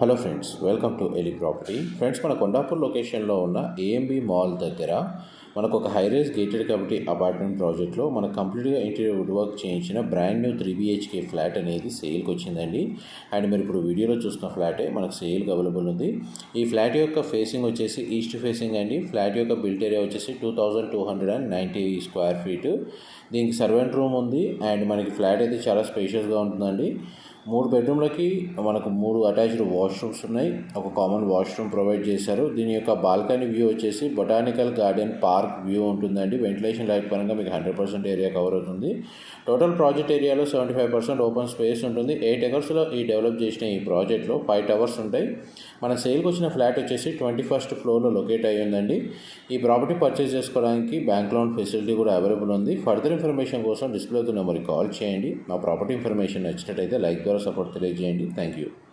Hello friends, welcome to Eli property. Friends, మన కొండాపూర్ లొకేషన్లో ఉన్న ఏఎంబి మాల్ దగ్గర మనకు ఒక హైరైజ్ గేటెడ్ కమిటీ అపార్ట్మెంట్ ప్రాజెక్ట్లో మనకు కంప్లీట్గా ఇంటీరియర్ వుడ్ వర్క్ చేయించిన బ్రాండ్ న్యూ 3 BHK ఫ్లాట్ అనేది సేల్కి వచ్చిందండి. అండ్ మీరు ఇప్పుడు వీడియోలో చూస్తున్న ఫ్లాటే మనకు సేల్కి అవైలబుల్ ఉంది. ఈ ఫ్లాట్ యొక్క ఫేసింగ్ వచ్చేసి ఈస్ట్ ఫేసింగ్ అండి. ఫ్లాట్ యొక్క బిల్ట్ ఏరియా వచ్చేసి 2290 స్క్వేర్ ఫీటు. దీనికి సర్వెంట్ రూమ్ ఉంది. అండ్ మనకి ఫ్లాట్ అయితే చాలా స్పేషియస్గా ఉంటుందండి. 3 బెడ్రూమ్లకి మనకు 3 అటాచ్డ్ వాష్రూమ్స్ ఉన్నాయి. ఒక కామన్ వాష్రూమ్ ప్రొవైడ్ చేశారు. దీని యొక్క బాల్కనీ వ్యూ వచ్చేసి బొటానికల్ గార్డెన్ పార్క్ వ్యూ ఉంటుందండి. వెంటిలేషన్ లైట్ పరంగా మీకు 100% ఏరియా కవర్ అవుతుంది. టోటల్ ప్రాజెక్ట్ ఏరియాలో 75% ఓపెన్ స్పేస్ ఉంటుంది. 8 ఎకర్స్లో ఈ డెవలప్ చేసిన ఈ ప్రాజెక్ట్లో 5 టవర్స్ ఉంటాయి. మన సేల్కి వచ్చిన ఫ్లాట్ వచ్చేసి 21st ఫ్లోర్లో లొకేట్ అయ్యి ఉందండి. ఈ ప్రాపర్టీ పర్చేస్ చేసుకోవడానికి బ్యాంక్ లోన్ ఫెసిలిటీ కూడా అవైలబుల్ ఉంది. ఫర్దర్ ఇన్ఫర్మేషన్ కోసం డిస్ప్లే అవుతున్న నెంబర్కి కాల్ చేయండి. మా ప్రాపర్టీ ఇన్ఫర్మేషన్ నచ్చినట్టయితే లైక్ ద్వారా సపోర్ట్ తెలియజేయండి. Thank you.